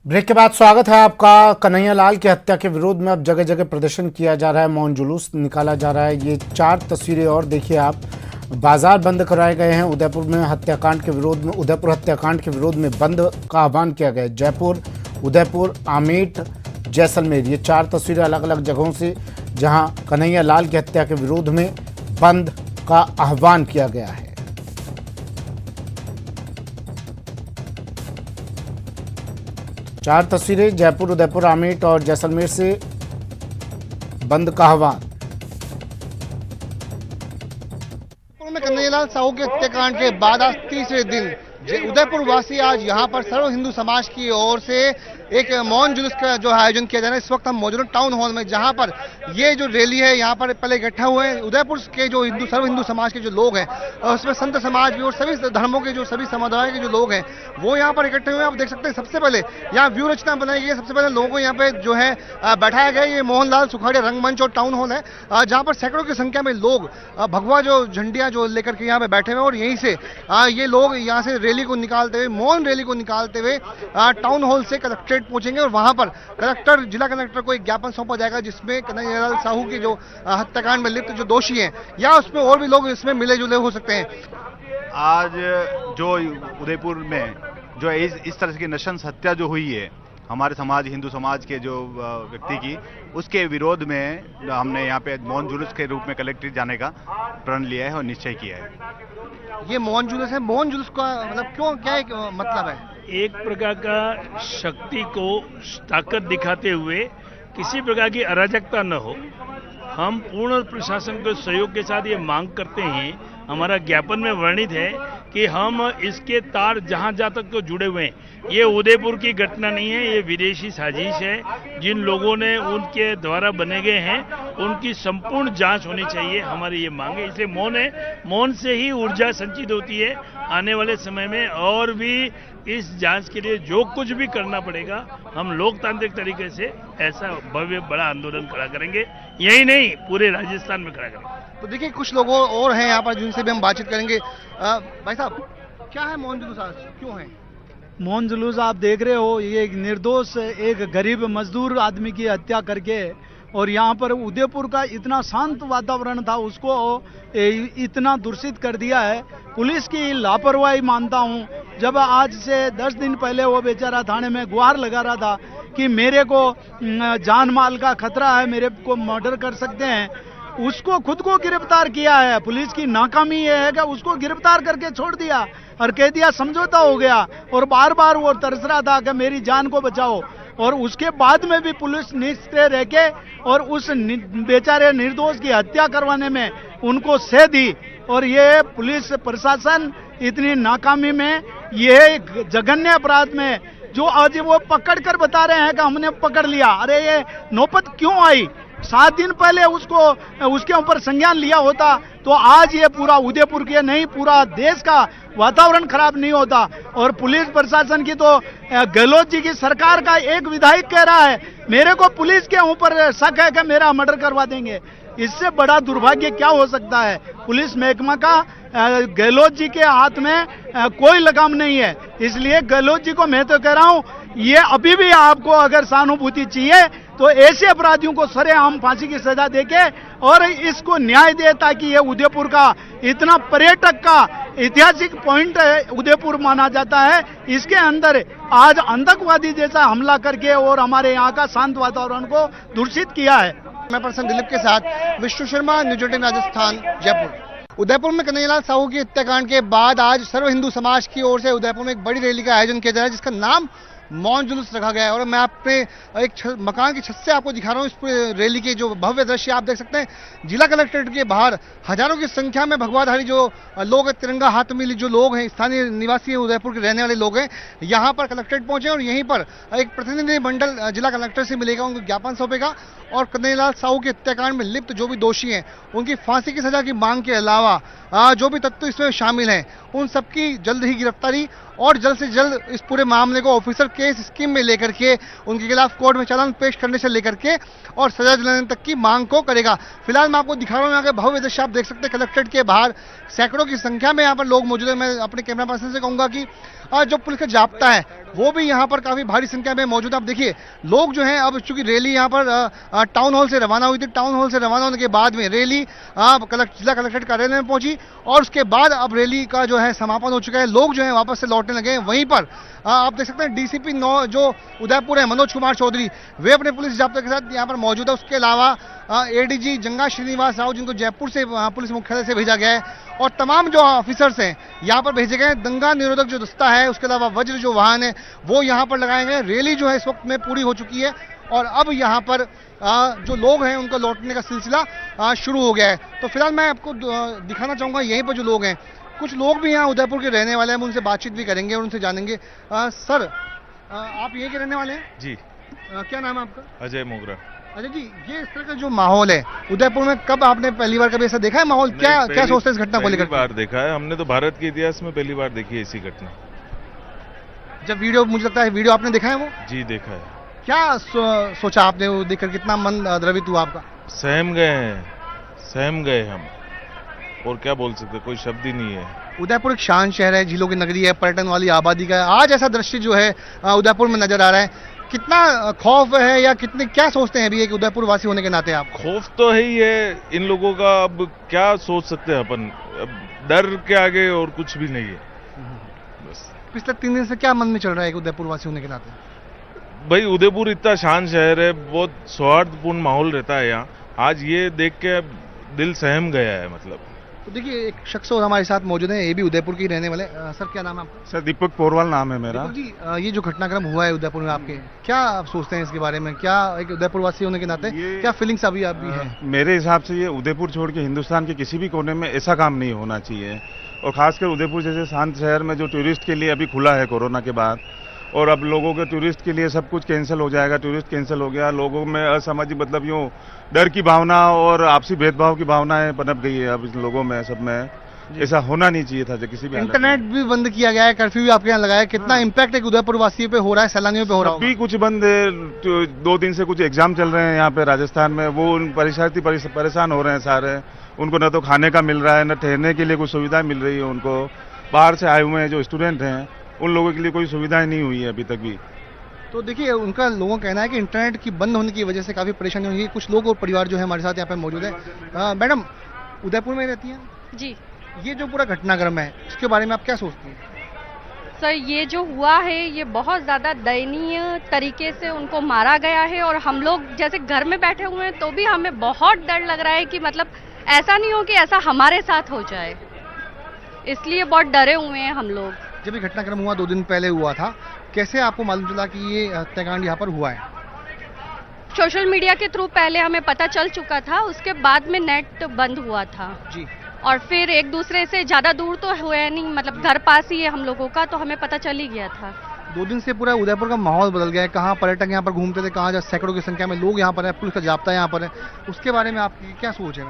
Break के बाद स्वागत है आपका। कन्हैया लाल की हत्या के विरोध में अब जगह जगह प्रदर्शन किया जा रहा है, मौन जुलूस निकाला जा रहा है। ये 4 तस्वीरें और देखिए आप। बाजार बंद कराए गए हैं उदयपुर में हत्याकांड के विरोध में। उदयपुर हत्याकांड के विरोध में बंद का आह्वान किया गया है। जयपुर, उदयपुर, आमेठ, जैसलमेर, ये 4 तस्वीरें अलग अलग जगहों से जहां कन्हैया लाल की हत्या के विरोध में बंद का आह्वान किया गया है। चार तस्वीरें जयपुर, उदयपुर, आमेठ और जैसलमेर से बंद का आह्वान। में कन्हैया लाल साहू के हत्याकांड के बाद आज तीसरे दिन उदयपुर वासी आज यहाँ पर सर्व हिंदू समाज की ओर से एक मौन जुलूस का जो आयोजन किया जा रहा है। इस वक्त हम मौजूद हैं टाउन हॉल में, जहाँ पर ये जो रैली है यहाँ पर पहले इकट्ठा हुए हैं उदयपुर के जो सर्व हिंदू समाज के जो लोग हैं, और उसमें संत समाज भी और सभी धर्मों के जो सभी समुदाय के जो लोग हैं वो यहाँ पर इकट्ठे हुए हैं। आप देख सकते हैं सबसे पहले यहाँ व्यू रचना बनाई गई है। सबसे पहले लोगों को यहाँ पे जो है बैठाया गया। ये मोहनलाल सुखाड़िया रंगमंच और टाउन हॉल है, जहाँ पर सैकड़ों की संख्या में लोग भगवा जो झंडियाँ जो लेकर के यहाँ पे बैठे हुए हैं, और यहीं से ये लोग यहाँ से रैली को निकालते हुए, मौन रैली को निकालते हुए टाउन हॉल से कलेक्ट्रेट पहुंचेंगे और वहां पर जिला कलेक्टर को एक ज्ञापन सौंपा जाएगा, जिसमें कन्हैया लाल साहू के जो हत्याकांड में लिप्त जो दोषी हैं या उसमें और भी लोग इसमें मिले जुले हो सकते हैं। आज जो उदयपुर में जो इस तरह की नृशंस हत्या जो हुई है हमारे समाज, हिंदू समाज के जो व्यक्ति की, उसके विरोध में हमने यहाँ पे मौन जुलूस के रूप में कलेक्ट्रेट जाने का प्रण लिया है और निश्चय किया है। ये मौन जुलूस है, मौन जुलूस का मतलब क्यों, क्या एक मतलब है? एक प्रकार का शक्ति को ताकत दिखाते हुए किसी प्रकार की अराजकता न हो, हम पूर्ण प्रशासन के सहयोग के साथ ये मांग करते हैं। हमारा ज्ञापन में वर्णित है कि हम इसके तार जहां जहां तक तो जुड़े हुए हैं। ये उदयपुर की घटना नहीं है, ये विदेशी साजिश है। जिन लोगों ने उनके द्वारा बने गए हैं उनकी संपूर्ण जांच होनी चाहिए, हमारी ये मांग है। इसलिए मौन है, मौन से ही ऊर्जा संचित होती है। आने वाले समय में और भी इस जांच के लिए जो कुछ भी करना पड़ेगा, हम लोकतांत्रिक तरीके से ऐसा भव्य बड़ा आंदोलन खड़ा करेंगे। यही नहीं, पूरे राजस्थान में खड़ा करेंगे। तो देखिए कुछ लोगों और हैं यहाँ पर जिनसे भी हम बातचीत करेंगे। भाई साहब, क्या है मौन जुलूस, आज क्यों है मौन जुलूस? आप देख रहे हो, ये एक निर्दोष एक गरीब मजदूर आदमी की हत्या करके, और यहाँ पर उदयपुर का इतना शांत वातावरण था उसको इतना दूषित कर दिया है। पुलिस की लापरवाही मानता हूँ। जब आज से 10 दिन पहले वो बेचारा थाने में गुहार लगा रहा था कि मेरे को जान माल का खतरा है, मेरे को मर्डर कर सकते हैं, उसको खुद को गिरफ्तार किया है। पुलिस की नाकामी ये है कि उसको गिरफ्तार करके छोड़ दिया और कह दिया समझौता हो गया, और बार बार वो तरस रहा था कि मेरी जान को बचाओ। और उसके बाद में भी पुलिस निष्क्रिय रह के और उस बेचारे निर्दोष की हत्या करवाने में उनको सह दी। और ये पुलिस प्रशासन इतनी नाकामी में, ये जघन्य अपराध में जो आज वो पकड़ कर बता रहे हैं कि हमने पकड़ लिया। अरे ये नौबत क्यों आई? 7 दिन पहले उसके ऊपर संज्ञान लिया होता तो आज ये पूरा उदयपुर के नहीं पूरा देश का वातावरण खराब नहीं होता। और पुलिस प्रशासन की तो गहलोत जी की सरकार का एक विधायक कह रहा है मेरे को पुलिस के ऊपर शक है कि मेरा मर्डर करवा देंगे। इससे बड़ा दुर्भाग्य क्या हो सकता है? पुलिस महकमा का गहलोत जी के हाथ में कोई लगाम नहीं है। इसलिए गहलोत जी को मैं तो कह रहा हूं, ये अभी भी आपको अगर सहानुभूति चाहिए तो ऐसे अपराधियों को सरेआम फांसी की सजा देके और इसको न्याय दे, ताकि ये उदयपुर का इतना पर्यटक का ऐतिहासिक पॉइंट उदयपुर माना जाता है, इसके अंदर आज आतंकवादी जैसा हमला करके और हमारे यहाँ का शांत वातावरण को दूषित किया है। मैं पर्सन दिलीप के साथ विष्णु शर्मा, न्यूज 18 राजस्थान, जयपुर। उदयपुर में कन्हैया लाल साहू की हत्याकांड के बाद आज सर्व हिंदू समाज की ओर से उदयपुर में एक बड़ी रैली का आयोजन किया जा रहा है, जिसका नाम मौन जुलूस रखा गया है। और मैं अपने एक मकान की छत से आपको दिखा रहा हूँ इस रैली के जो भव्य दृश्य आप देख सकते हैं। जिला कलेक्ट्रेट के बाहर हजारों की संख्या में भगवाधारी जो लोग हैं, तिरंगा हाथ में लिए जो लोग हैं, स्थानीय निवासी हैं, उदयपुर के रहने वाले लोग हैं, यहाँ पर कलेक्ट्रेट पहुंचे और यहीं पर एक प्रतिनिधिमंडल जिला कलेक्टर से मिलेगा, उनको ज्ञापन सौंपेगा और कन्हैया लाल साहू के हत्याकांड में लिप्त जो भी दोषी हैं उनकी फांसी की सजा की मांग के अलावा जो भी तत्व इसमें शामिल हैं उन सबकी जल्द ही गिरफ्तारी और जल्द से जल्द इस पूरे मामले को ऑफिसर केस स्कीम में लेकर के उनके खिलाफ कोर्ट में चालान पेश करने से लेकर के और सजा दिलाने तक की मांग को करेगा। फिलहाल मैं आपको दिखा रहा हूँ यहाँ के भव्य दृश्य आप देख सकते हैं। कलेक्ट्रेट के बाहर सैकड़ों की संख्या में यहाँ पर लोग मौजूद है। मैं अपने कैमरा पर्सन से कहूंगा कि जो पुलिस का जाब्ता है वो भी यहाँ पर काफी भारी संख्या में मौजूद है। आप देखिए लोग जो हैं, अब चूंकि रैली यहाँ पर टाउन हॉल से रवाना हुई थी, टाउन हॉल से रवाना होने के बाद में रैली जिला कलेक्ट्रेट कार्यालय में पहुंची और उसके बाद अब रैली का जो है समापन हो चुका है। लोग जो है वापस से लौटने लगे हैं। वहीं पर आप देख सकते हैं डीसीपी 9 जो उदयपुर है, मनोज कुमार चौधरी, वे अपने पुलिस जाब्ते के साथ यहाँ पर मौजूद है। उसके अलावा एडीजी जंगा श्रीनिवास राव, जिनको जयपुर से पुलिस मुख्यालय से भेजा गया है, और तमाम जो ऑफिसर्स हैं यहाँ पर भेजे गए हैं। दंगा निरोधक जो दस्ता है, उसके अलावा वज्र जो वाहन है वो यहाँ पर लगाए गए। रैली जो है इस वक्त में पूरी हो चुकी है और अब यहाँ पर जो लोग हैं उनको लौटने का सिलसिला शुरू हो गया है। तो फिलहाल मैं आपको दिखाना चाहूँगा यहीं पर जो लोग हैं, कुछ लोग भी यहाँ उदयपुर के रहने वाले हैं, हम उनसे बातचीत भी करेंगे और उनसे जानेंगे। सर, आप यहीं के रहने वाले हैं? जी। क्या नाम है आपका? अजय मोगरा। अच्छा जी, ये इस तरह का जो माहौल है उदयपुर में, कब आपने पहली बार कभी ऐसा देखा है माहौल? क्या सोचते हैं इस घटना को लेकर? पहली बार देखा है हमने, तो भारत के इतिहास में पहली बार देखी है ऐसी घटना। जब वीडियो, मुझे लगता है वीडियो आपने देखा है वो? जी देखा है। क्या सोचा आपने वो देखकर? कितना मन द्रवित हुआ आपका? सहम गए हैं, सहम गए हम, और क्या बोल सकते, कोई शब्द ही नहीं है। उदयपुर एक शांत शहर है, झीलों की नगरी है, पर्यटन वाली आबादी का है। आज ऐसा दृश्य जो है उदयपुर में नजर आ रहा है। कितना खौफ है या कितने, क्या सोचते हैं अभी एक उदयपुर वासी होने के नाते आप? खौफ तो है ही है इन लोगों का, अब क्या सोच सकते हैं अपन, अब डर के आगे और कुछ भी नहीं है बस। पिछले 3 दिन से क्या मन में चल रहा है एक उदयपुर वासी होने के नाते? भाई उदयपुर इतना शांत शहर है, बहुत सौहार्दपूर्ण माहौल रहता है यहाँ। आज ये देख के दिल सहम गया है मतलब। तो देखिए एक शख्स और हमारे साथ मौजूद है, ये भी उदयपुर के ही रहने वाले। सर, क्या नाम है आपका? सर, दीपक पोरवाल नाम है मेरा। दीपक जी, ये जो घटनाक्रम हुआ है उदयपुर में आपके, क्या आप सोचते हैं इसके बारे में? क्या एक उदयपुर वासी होने के नाते क्या फीलिंग्स अभी आप भी है? मेरे हिसाब से ये उदयपुर छोड़ के हिंदुस्तान के किसी भी कोने में ऐसा काम नहीं होना चाहिए, और खासकर उदयपुर जैसे शांत शहर में जो टूरिस्ट के लिए अभी खुला है कोरोना के बाद, और अब लोगों के टूरिस्ट के लिए सब कुछ कैंसिल हो जाएगा। टूरिस्ट कैंसिल हो गया, लोगों में असहमति, मतलब यूँ डर की भावना और आपसी भेदभाव की भावनाएं पनप गई है अब इन लोगों में, सब में। ऐसा होना नहीं चाहिए था किसी भी। इंटरनेट भी बंद किया गया है, कर्फ्यू भी आपके यहाँ लगाया है। कितना इम्पैक्ट एक उदयपुर वासियों पे हो रहा है, सैलानियों पे हो रहा है? अभी कुछ बंद है, 2 दिन से कुछ एग्जाम चल रहे हैं यहाँ पे राजस्थान में, वो उन परीक्षार्थी परेशान हो रहे हैं सारे। उनको न तो खाने का मिल रहा है, न ठहरने के लिए कोई सुविधा मिल रही है उनको। बाहर से आए हुए हैं जो स्टूडेंट हैं, उन लोगों के लिए कोई सुविधाएं नहीं हुई है अभी तक भी। तो देखिए उनका, लोगों का कहना है कि इंटरनेट की बंद होने की वजह से काफी परेशानी होगी। कुछ लोग और परिवार जो है हमारे साथ यहाँ पे मौजूद है। मैडम, उदयपुर में रहती हैं जी। ये जो पूरा घटनाक्रम है, इसके बारे में आप क्या सोचती हैं? सर, ये जो हुआ है ये बहुत ज़्यादा दयनीय तरीके से उनको मारा गया है, और हम लोग जैसे घर में बैठे हुए हैं तो भी हमें बहुत डर लग रहा है कि मतलब ऐसा नहीं हो कि ऐसा हमारे साथ हो जाए, इसलिए बहुत डरे हुए हैं हम लोग। जब ये घटनाक्रम हुआ 2 दिन पहले हुआ था, कैसे आपको मालूम चला कि ये हत्याकांड यहाँ पर हुआ है? सोशल मीडिया के थ्रू पहले हमें पता चल चुका था, उसके बाद में नेट बंद हुआ था जी। और फिर एक दूसरे से ज़्यादा दूर तो हुआ नहीं, मतलब घर पास ही है हम लोगों का, तो हमें पता चल ही गया था। 2 दिन से पूरा उदयपुर का माहौल बदल गया है। कहाँ पर्यटक यहाँ पर घूमते थे, कहाँ जहाँ सैकड़ों की संख्या में लोग यहाँ पर है, पुलिस का जाब्ता यहाँ पर है। उसके बारे में आपकी क्या सोच है?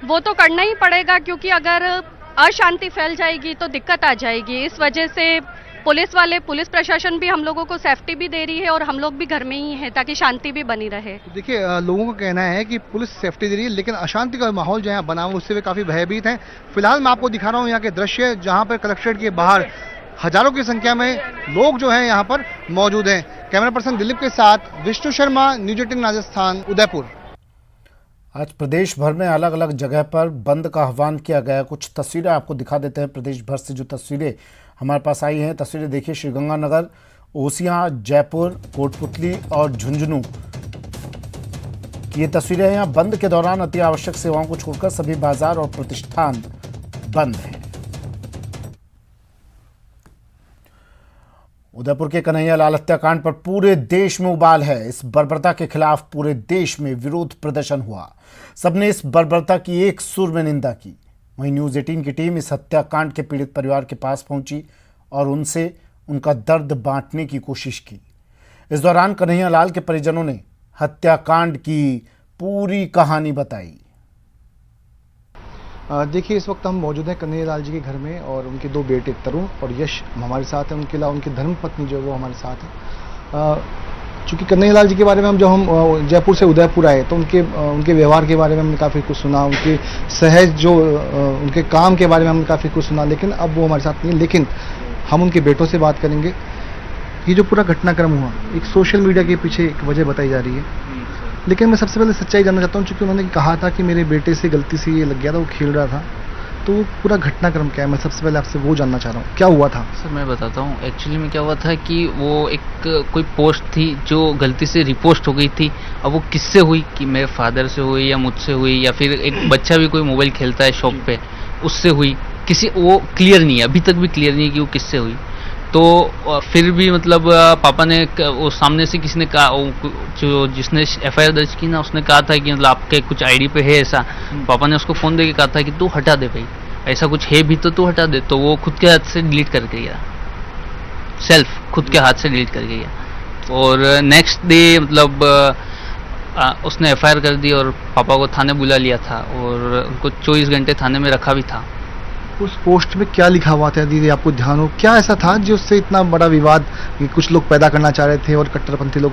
वो तो करना ही पड़ेगा, क्योंकि अगर अशांति फैल जाएगी तो दिक्कत आ जाएगी। इस वजह से पुलिस प्रशासन भी हम लोगों को सेफ्टी भी दे रही है, और हम लोग भी घर में ही हैं ताकि शांति भी बनी रहे। तो देखिए लोगों का कहना है कि पुलिस सेफ्टी दे रही है, लेकिन अशांति का माहौल जो है बना हुआ, उससे वे काफी भयभीत हैं। फिलहाल मैं आपको दिखा रहा हूँ यहाँ के दृश्य, जहाँ पर कलेक्ट्रेट के बाहर हजारों की संख्या में लोग जो है यहाँ पर मौजूद हैं। कैमरा पर्सन दिलीप के साथ विष्णु शर्मा, न्यूज 18 राजस्थान, उदयपुर। आज प्रदेश भर में अलग अलग जगह पर बंद का आह्वान किया गया। कुछ तस्वीरें आपको दिखा देते हैं प्रदेश भर से जो तस्वीरें हमारे पास आई हैं। तस्वीरें देखिए, श्रीगंगानगर, ओसियां, जयपुर, कोटपुतली और झुंझुनू की ये तस्वीरें हैं। यहाँ बंद के दौरान अति आवश्यक सेवाओं को छोड़कर सभी बाजार और प्रतिष्ठान बंद हैं। उदयपुर के कन्हैयालाल हत्याकांड पर पूरे देश में उबाल है। इस बर्बरता के खिलाफ पूरे देश में विरोध प्रदर्शन हुआ। सबने इस बर्बरता की एक सुर में निंदा की। वहीं न्यूज़ 18 की टीम इस हत्याकांड के पीड़ित परिवार के पास पहुंची और उनसे उनका दर्द बांटने की कोशिश की। इस दौरान कन्हैयालाल के परिजनों ने हत्याकांड की पूरी कहानी बताई। देखिए इस वक्त हम मौजूद हैं कन्हैयालाल जी के घर में, और उनके 2 बेटे तरुण और यश हमारे साथ हैं। उनके अलावा उनकी धर्मपत्नी जो है वो हमारे साथ है। चूँकि कन्हैयालाल जी के बारे में जब हम जयपुर से उदयपुर आए तो उनके व्यवहार के बारे में हमने काफ़ी कुछ सुना, उनके सहज जो उनके काम के बारे में हमने काफ़ी कुछ सुना, लेकिन अब वो हमारे साथ नहीं है। लेकिन हम उनके बेटों से बात करेंगे। ये जो पूरा घटनाक्रम हुआ, एक सोशल मीडिया के पीछे एक वजह बताई जा रही है, लेकिन मैं सबसे पहले सच्चाई जानना चाहता हूँ, क्योंकि उन्होंने कहा था कि मेरे बेटे से गलती से ये लग गया था, वो खेल रहा था, तो वो पूरा घटनाक्रम क्या है, मैं सबसे पहले आपसे वो जानना चाह रहा हूँ, क्या हुआ था? सर मैं बताता हूँ, एक्चुअली में क्या हुआ था कि वो एक कोई पोस्ट थी जो गलती से रिपोस्ट हो गई थी। अब वो किससे हुई, कि मेरे फादर से हुई या मुझसे हुई, या फिर एक बच्चा भी कोई मोबाइल खेलता है शॉप पे, उससे हुई, किसी वो क्लियर नहीं है, अभी तक भी क्लियर नहीं है कि वो किससे हुई। तो फिर भी मतलब पापा ने वो सामने से किसी ने कहा, जो जिसने एफआईआर दर्ज की ना, उसने कहा था कि मतलब आपके कुछ आईडी पे है ऐसा। पापा ने उसको फ़ोन देके कहा था कि तू हटा दे भाई, ऐसा कुछ है भी तो तू हटा दे। तो वो खुद के हाथ से डिलीट करके गया, सेल्फ खुद के हाथ से डिलीट करके गया। और नेक्स्ट डे मतलब उसने एफआईआर कर दी और पापा को थाने बुला लिया था और उनको 24 घंटे थाने में रखा भी था। उस पोस्ट में क्या लिखा हुआ था दीदी, आपको ध्यान हो? क्या ऐसा था जो उससे इतना बड़ा विवाद कि कुछ लोग पैदा करना चाह रहे थे और कट्टरपंथी लोग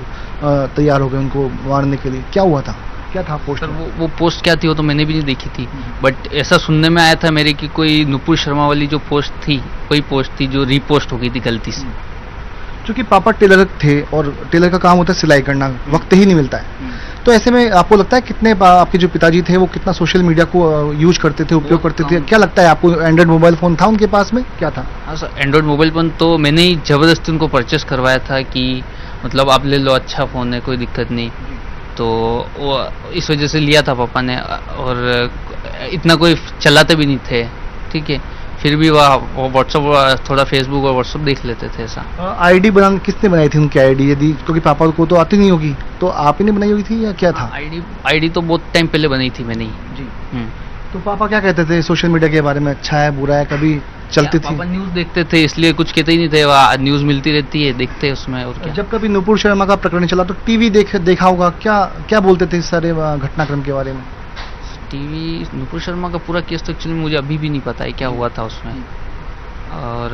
तैयार हो गए उनको मारने के लिए? क्या हुआ था, क्या था पोस्ट? सर वो पोस्ट क्या थी वो तो मैंने भी नहीं देखी थी, बट ऐसा सुनने में आया था मेरे कि कोई नुपुर शर्मा वाली जो पोस्ट थी, कोई पोस्ट थी जो रीपोस्ट हो गई थी गलती से। क्योंकि पापा टेलर थे और टेलर का काम होता है सिलाई करना, वक्त ही नहीं मिलता है, तो ऐसे में आपको लगता है कितने आपके जो पिताजी थे वो कितना सोशल मीडिया को यूज करते थे, उपयोग करते थे? क्या लगता है आपको, एंड्रॉइड मोबाइल फ़ोन था उनके पास में, क्या था? हाँ सर, एंड्रॉइड मोबाइल फ़ोन तो मैंने ही ज़बरदस्ती उनको परचेस करवाया था कि मतलब आप ले लो, अच्छा फ़ोन है, कोई दिक्कत नहीं। तो वो इस वजह से लिया था पापा ने, और इतना कोई चलाते भी नहीं थे, ठीक है, फिर भी वह व्हाट्सअप, थोड़ा फेसबुक और व्हाट्सअप देख लेते थे ऐसा। आईडी बना किसने बनाई थी उनकी आईडी? यदि क्योंकि पापा को तो आती नहीं होगी, तो आप ही ने बनाई हुई थी या क्या था? आईडी तो बहुत टाइम पहले बनी थी मैंने ही जी। तो पापा क्या कहते थे सोशल मीडिया के बारे में, अच्छा है बुरा है, कभी चलती थी? पापा न्यूज़ देखते थे इसलिए कुछ कहते ही नहीं थे, वह न्यूज़ मिलती रहती है, देखते उसमें। और क्या, जब कभी नुपुर शर्मा का प्रकरण चला तो टीवी देखा होगा, क्या बोलते थे इस सारे घटनाक्रम के बारे में? टीवी नुपुर शर्मा का पूरा केस तो एक्चुअली मुझे अभी भी नहीं पता है क्या हुआ था उसमें, और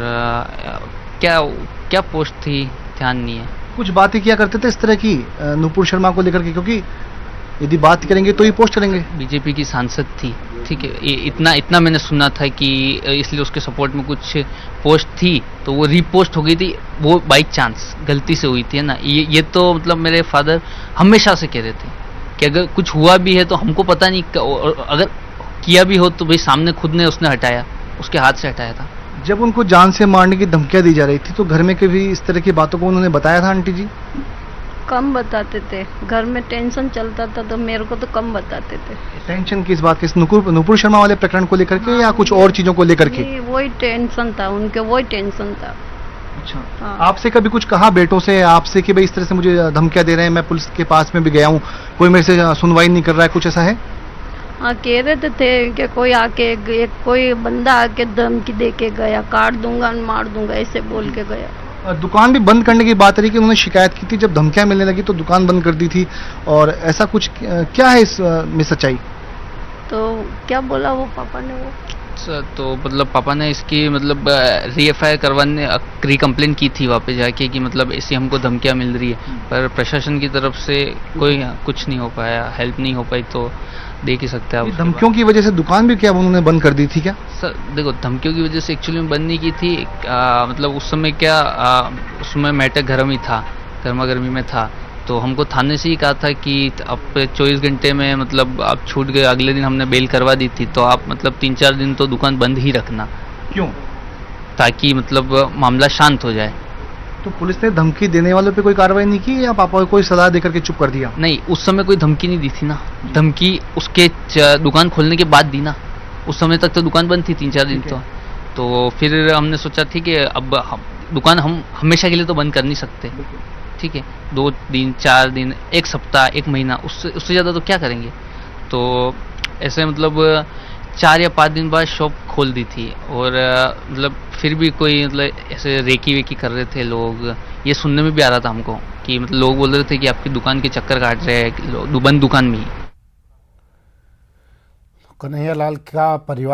क्या पोस्ट थी ध्यान नहीं है। कुछ बातें किया करते थे इस तरह की नुपुर शर्मा को लेकर के, क्योंकि यदि बात करेंगे तो ही पोस्ट करेंगे। बीजेपी की सांसद थी, ठीक है, इतना मैंने सुना था कि इसलिए उसके सपोर्ट में कुछ पोस्ट थी, तो वो रीपोस्ट हो गई थी, वो बाई चांस गलती से हुई थी ना। ये तो मतलब मेरे फादर हमेशा से कह रहे थे कि अगर कुछ हुआ भी है तो हमको पता नहीं, अगर किया भी हो तो भाई सामने खुद ने उसने हटाया, उसके हाथ से हटाया था। जब उनको जान से मारने की धमकियां दी जा रही थी तो घर में कभी इस तरह की बातों को उन्होंने बताया था आंटी जी? कम बताते थे, घर में टेंशन चलता था तो मेरे को तो कम बताते थे। टेंशन किस बात की, नुपुर शर्मा वाले प्रकरण को लेकर के या कुछ और चीजों को लेकर के? वही टेंशन था उनके, वही टेंशन था। अच्छा, हाँ। आपसे कभी कुछ कहा बेटों से आपसे कि भाई इस तरह से मुझे धमकियां दे रहे हैं, मैं पुलिस के पास में भी गया हूँ, कोई मेरे से सुनवाई नहीं कर रहा है, कुछ ऐसा है? हाँ, कह रहे थे कि कोई आके कोई बंदा आके धमकी दे के गया, काट दूंगा मार दूंगा ऐसे बोल के गया। दुकान भी बंद करने की बात रही कि उन्होंने शिकायत की थी, जब धमकियां मिलने लगी तो दुकान बंद कर दी थी, और ऐसा कुछ क्या है इस में सच्चाई? तो क्या बोला वो पापा ने? वो तो मतलब पापा ने इसकी मतलब री-एफआईआर करवाने री कंप्लेन की थी वहाँ पे जाके कि मतलब ऐसी हमको धमकियाँ मिल रही है, पर प्रशासन की तरफ से कोई कुछ नहीं हो पाया, हेल्प नहीं हो पाई। तो देख ही सकते हैं आप। धमकियों की वजह से दुकान भी क्या उन्होंने बंद कर दी थी क्या? सर देखो, धमकियों की वजह से एक्चुअली में बंद नहीं की थी, मतलब उस समय क्या उसमें मैटर गर्म ही था, गर्मा गर्मी में था, तो हमको थाने से ही कहा था कि अब 24 घंटे में मतलब आप छूट गए, अगले दिन हमने बेल करवा दी थी, तो आप मतलब 3-4 दिन तो दुकान बंद ही रखना। क्यों? ताकि मतलब मामला शांत हो जाए। तो पुलिस ने धमकी देने वालों पे कोई कार्रवाई नहीं की या पापा को कोई सलाह देकर के चुप कर दिया? नहीं, उस समय कोई धमकी नहीं दी थी ना, धमकी उसके दुकान खोलने के बाद दी ना, उस समय तक तो दुकान बंद थी 3-4 दिन। तो फिर हमने सोचा ठीक है, अब दुकान हम हमेशा के लिए तो बंद कर नहीं सकते, ठीक है, 2 दिन 4 दिन 1 सप्ताह 1 महीना, उससे ज़्यादा तो क्या करेंगे। तो ऐसे मतलब 4 या 5 दिन बाद शॉप खोल दी थी, और मतलब फिर भी कोई मतलब ऐसे रेकी वेकी कर रहे थे लोग, ये सुनने में भी आ रहा था हमको कि मतलब लोग बोल रहे थे कि आपकी दुकान के चक्कर काट रहे हैं बंद दुकान में ही। कन्हैया लाल का परिवार